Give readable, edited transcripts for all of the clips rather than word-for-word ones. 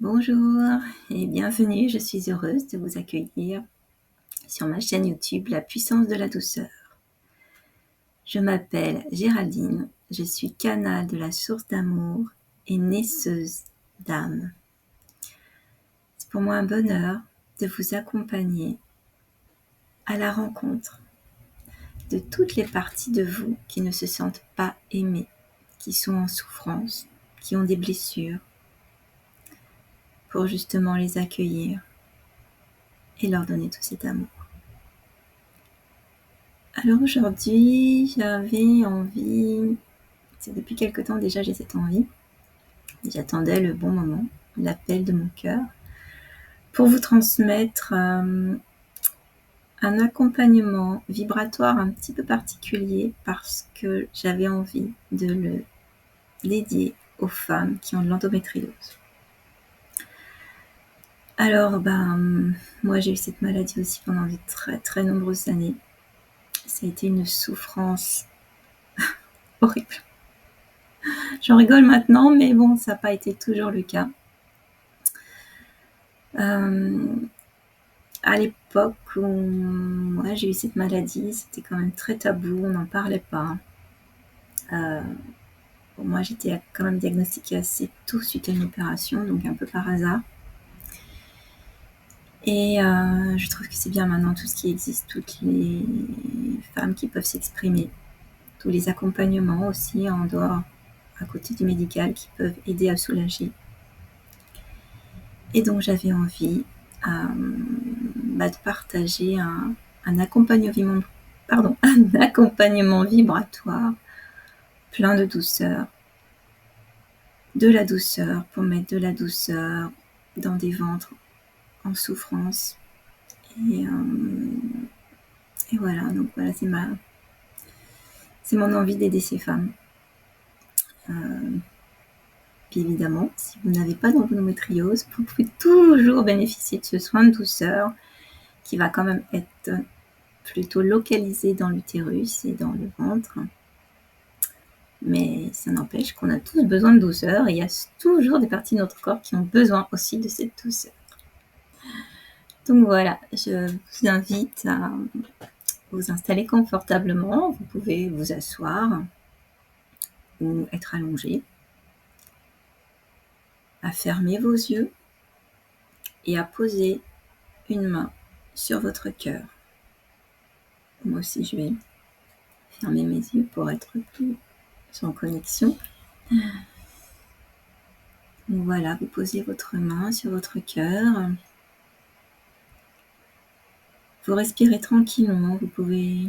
Bonjour et bienvenue, je suis heureuse de vous accueillir sur ma chaîne YouTube La puissance de la douceur. Je m'appelle Géraldine, je suis canal de la source d'amour et naisseuse d'âme. C'est pour moi un bonheur de vous accompagner à la rencontre de toutes les parties de vous qui ne se sentent pas aimées, qui sont en souffrance, qui ont des blessures, pour justement les accueillir et leur donner tout cet amour. Alors aujourd'hui, j'avais envie, c'est depuis quelque temps déjà j'ai cette envie, j'attendais le bon moment, l'appel de mon cœur, pour vous transmettre un accompagnement vibratoire un petit peu particulier parce que j'avais envie de le dédier aux femmes qui ont de l'endométriose. Alors moi j'ai eu cette maladie aussi pendant de très très nombreuses années. Ça a été une souffrance horrible. J'en rigole maintenant, mais bon, ça n'a pas été toujours le cas. À l'époque où j'ai eu cette maladie, c'était quand même très tabou, on n'en parlait pas. Moi, j'étais quand même diagnostiquée assez tôt suite à une opération, donc un peu par hasard. Et je trouve que c'est bien maintenant tout ce qui existe, toutes les femmes qui peuvent s'exprimer, tous les accompagnements aussi en dehors, à côté du médical, qui peuvent aider à soulager. Et donc j'avais envie de partager un accompagnement vibratoire plein de douceur, de la douceur pour mettre de la douceur dans des ventres en souffrance. Et voilà, donc voilà, c'est mon envie d'aider ces femmes. Puis évidemment, si vous n'avez pas d'endométriose, vous pouvez toujours bénéficier de ce soin de douceur qui va quand même être plutôt localisé dans l'utérus et dans le ventre. Mais ça n'empêche qu'on a tous besoin de douceur et il y a toujours des parties de notre corps qui ont besoin aussi de cette douceur. Donc voilà, je vous invite à vous installer confortablement. Vous pouvez vous asseoir ou être allongé, à fermer vos yeux et à poser une main sur votre cœur. Moi aussi, je vais fermer mes yeux pour être plus en connexion. Donc voilà, vous posez votre main sur votre cœur. Vous respirez tranquillement, vous pouvez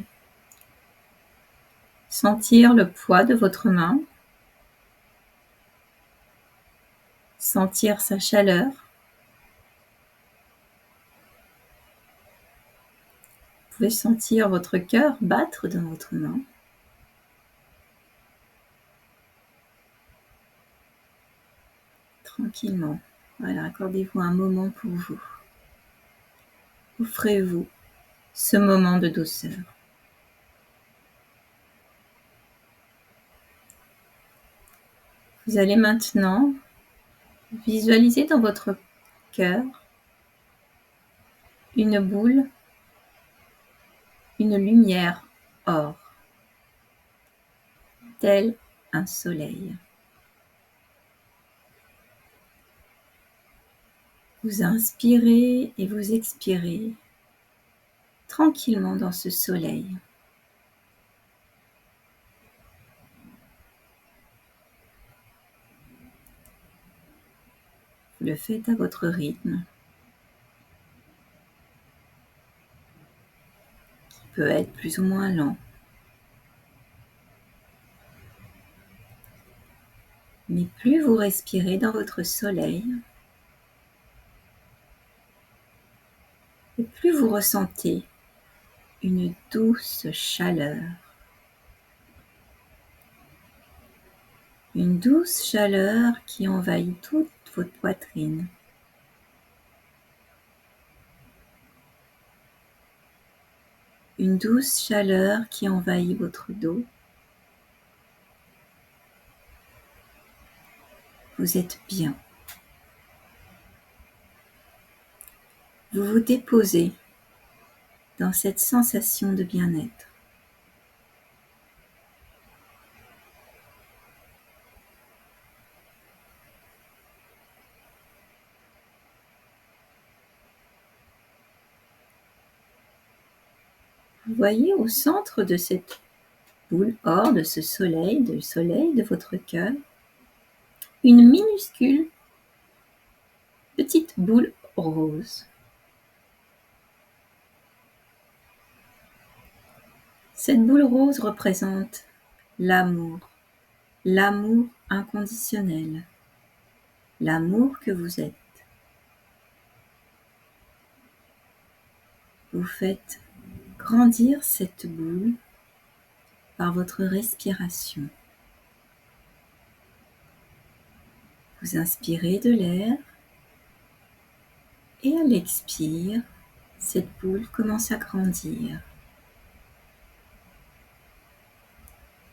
sentir le poids de votre main, sentir sa chaleur. Vous pouvez sentir votre cœur battre dans votre main. Tranquillement. Voilà, accordez-vous un moment pour vous. Offrez-vous ce moment de douceur. Vous allez maintenant visualiser dans votre cœur une boule, une lumière or, tel un soleil. Vous inspirez et vous expirez tranquillement dans ce soleil. Vous le faites à votre rythme, qui peut être plus ou moins lent. Mais plus vous respirez dans votre soleil, et plus vous ressentez une douce chaleur. Une douce chaleur qui envahit toute votre poitrine. Une douce chaleur qui envahit votre dos. Vous êtes bien. vous vous déposez dans cette sensation de bien-être. Vous voyez au centre de cette boule or, de ce soleil, de votre cœur, une minuscule petite boule rose. Cette boule rose représente l'amour inconditionnel, l'amour que vous êtes. Vous faites grandir cette boule par votre respiration. Vous inspirez de l'air et à l'expire, cette boule commence à grandir.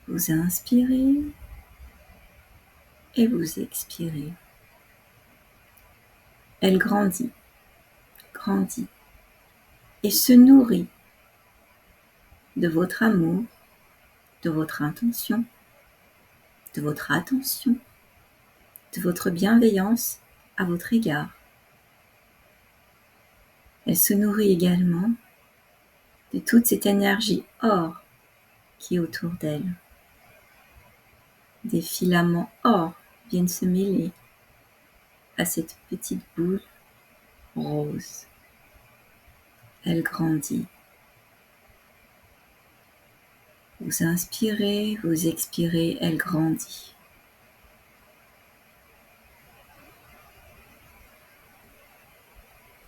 Vous inspirez et vous expirez. Elle grandit et se nourrit de votre amour, de votre intention, de votre attention, de votre bienveillance à votre égard. Elle se nourrit également de toute cette énergie or qui est autour d'elle. Des filaments or viennent se mêler à cette petite boule rose. Elle grandit. Vous inspirez, vous expirez, elle grandit.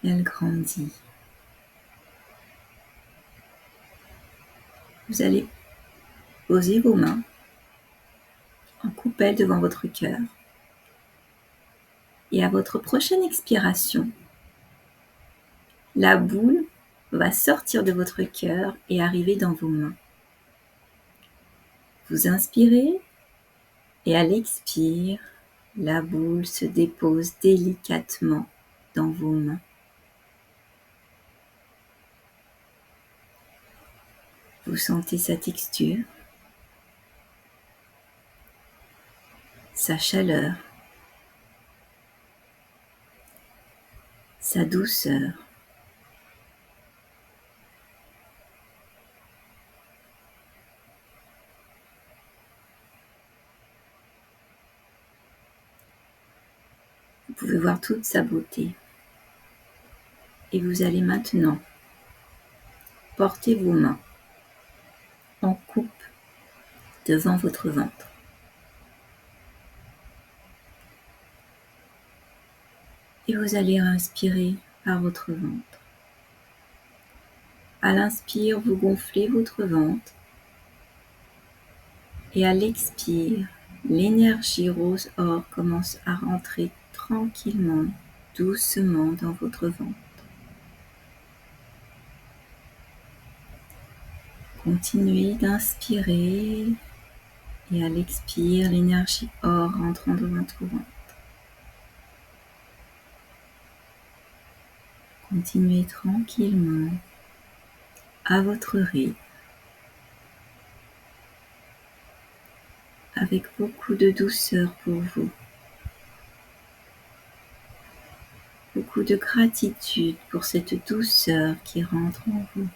Elle grandit. Vous allez poser vos mains en coupelle devant votre cœur. Et à votre prochaine expiration, la boule va sortir de votre cœur et arriver dans vos mains. Vous inspirez et à l'expire, la boule se dépose délicatement dans vos mains. Vous sentez sa texture, sa chaleur, sa douceur. Vous pouvez voir toute sa beauté. Et vous allez maintenant porter vos mains en coupe devant votre ventre. Et vous allez inspirer par votre ventre. À l'inspire, vous gonflez votre ventre. Et à l'expire, l'énergie rose or commence à rentrer tranquillement, doucement dans votre ventre. Continuez d'inspirer et à l'expire, l'énergie or rentrant dans votre ventre. Continuez tranquillement à votre rythme, avec beaucoup de douceur pour vous, beaucoup de gratitude pour cette douceur qui rentre en vous.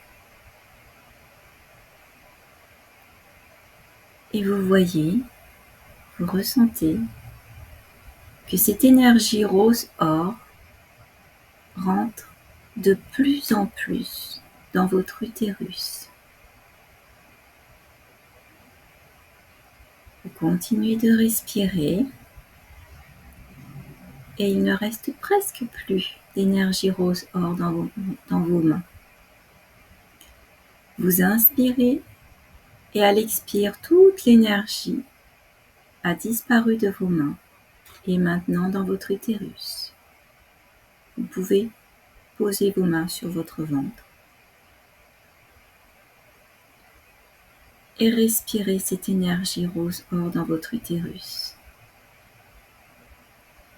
Et vous voyez, vous ressentez que cette énergie rose or rentre de plus en plus dans votre utérus. Vous continuez de respirer et il ne reste presque plus d'énergie rose or dans vos mains. Vous inspirez et à l'expire, toute l'énergie a disparu de vos mains et maintenant dans votre utérus. Vous pouvez poser vos mains sur votre ventre et respirer cette énergie rose or dans votre utérus.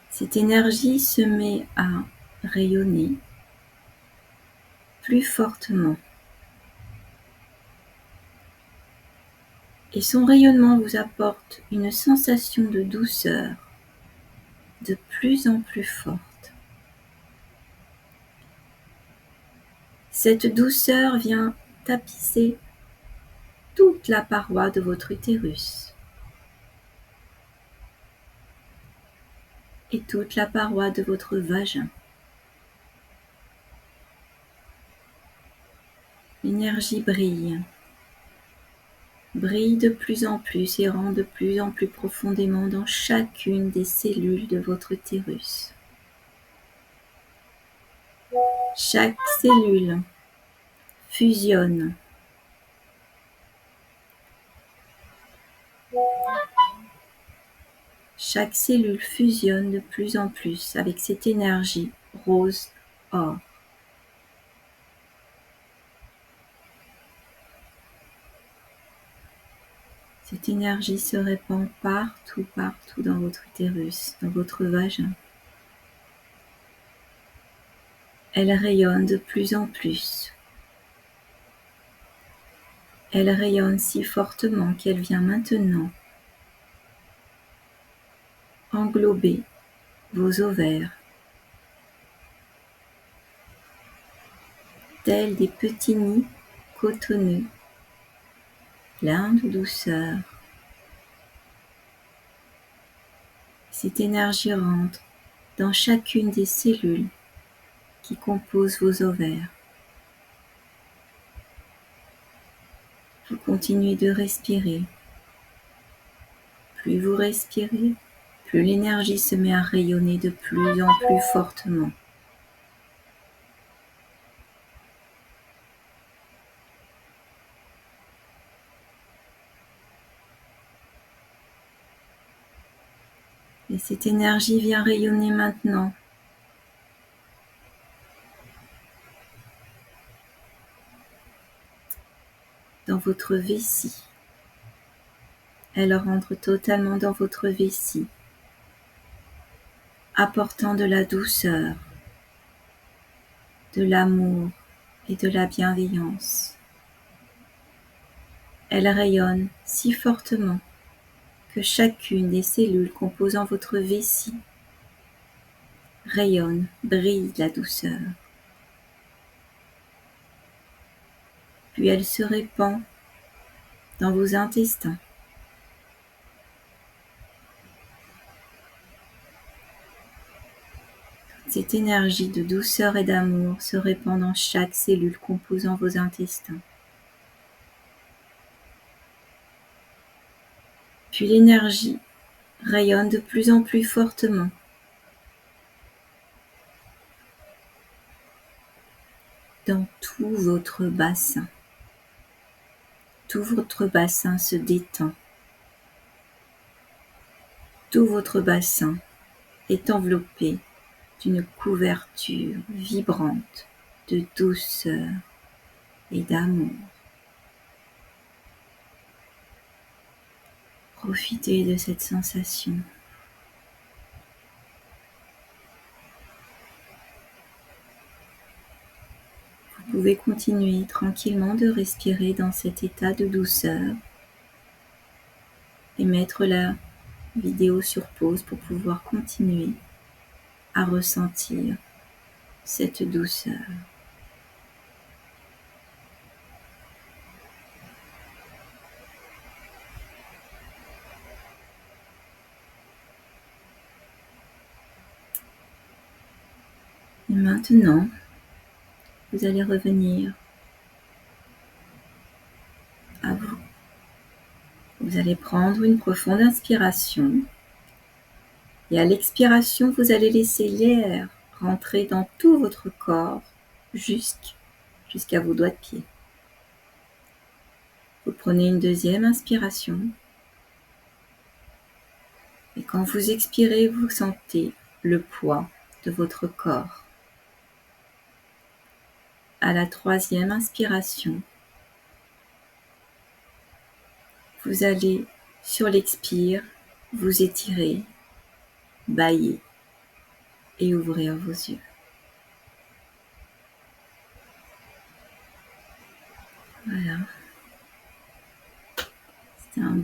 Cette énergie se met à rayonner plus fortement. Et son rayonnement vous apporte une sensation de douceur de plus en plus forte. Cette douceur vient tapisser toute la paroi de votre utérus et toute la paroi de votre vagin. L'énergie brille de plus en plus et rentre de plus en plus profondément dans chacune des cellules de votre utérus. Chaque cellule fusionne. Chaque cellule fusionne de plus en plus avec cette énergie rose-or. Cette énergie se répand partout dans votre utérus, dans votre vagin. Elle rayonne de plus en plus. Elle rayonne si fortement qu'elle vient maintenant englober vos ovaires, tels des petits nids cotonneux, pleins de douceur. Cette énergie rentre dans chacune des cellules qui composent vos ovaires. Vous continuez de respirer. Plus vous respirez, plus l'énergie se met à rayonner de plus en plus fortement. Et cette énergie vient rayonner maintenant dans votre vessie. Elle rentre totalement dans votre vessie, apportant de la douceur, de l'amour et de la bienveillance. Elle rayonne si fortement que chacune des cellules composant votre vessie rayonne, brille de la douceur. Puis elle se répand dans vos intestins. Cette énergie de douceur et d'amour se répand dans chaque cellule composant vos intestins. Puis l'énergie rayonne de plus en plus fortement dans tout votre bassin. Tout votre bassin se détend. Tout votre bassin est enveloppé d'une couverture vibrante de douceur et d'amour. Profitez de cette sensation. Vous pouvez continuer tranquillement de respirer dans cet état de douceur et mettre la vidéo sur pause pour pouvoir continuer à ressentir cette douceur. Et maintenant, vous allez revenir à vous. Vous allez prendre une profonde inspiration et à l'expiration, vous allez laisser l'air rentrer dans tout votre corps jusqu'à vos doigts de pied. Vous prenez une deuxième inspiration et quand vous expirez, vous sentez le poids de votre corps. À la troisième inspiration, vous allez, sur l'expire, vous étirer, bâiller et ouvrir vos yeux.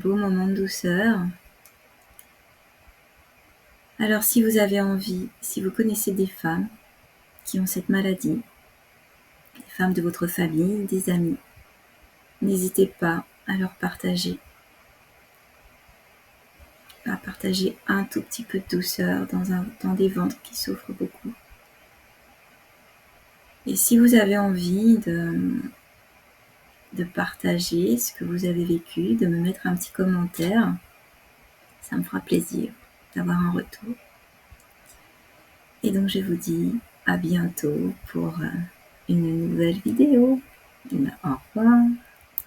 beau moment de douceur. Alors si vous avez envie, si vous connaissez des femmes qui ont cette maladie, des femmes de votre famille, des amis, n'hésitez pas à leur partager, à partager un tout petit peu de douceur dans des ventres qui souffrent beaucoup. Et si vous avez envie de partager ce que vous avez vécu, de me mettre un petit commentaire, ça me fera plaisir d'avoir un retour. Et donc je vous dis à bientôt pour une nouvelle vidéo. Au revoir.